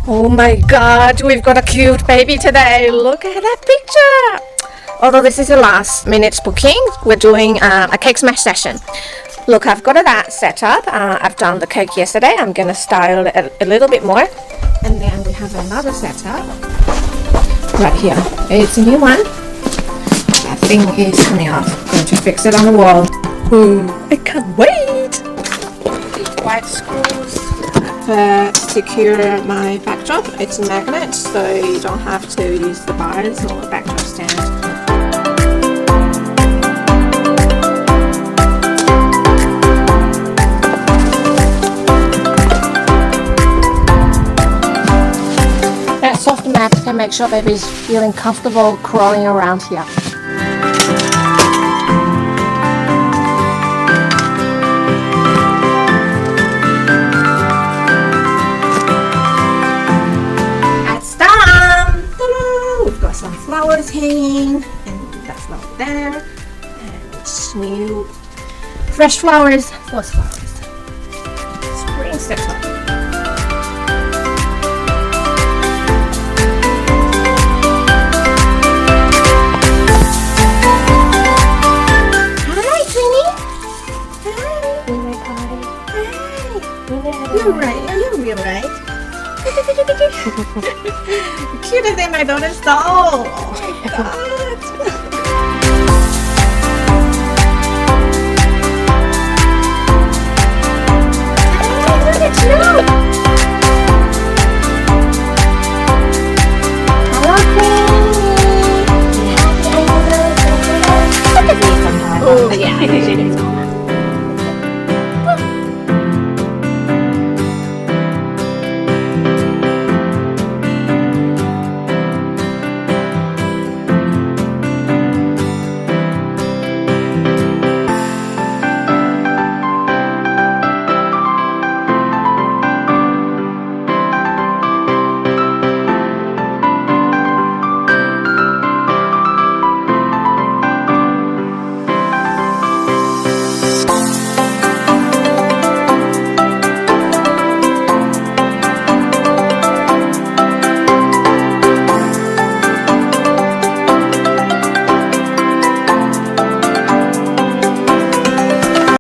Oh my god, we've got a cute baby today. Look at that picture. Although this is a last minute booking, we're doing a cake smash session. Look, I've got that set up. I've done the cake yesterday. I'm gonna style it a little bit more. And then we have another setup right here. It's a new one. That thing is coming off. I'm going to fix it on the wall. Ooh, I can't wait. These white screws secure my backdrop. It's a magnet, so you don't have to use the bars or backdrop stand. That soft mat can make sure baby's feeling comfortable crawling around here. That's done! Ta-da! We've got some flowers hanging, and that flower there, and new fresh flowers, those flowers. Spring setup. You're right. You're real right. Cuter than my daughter's doll. Oh my god. Hey, look at you.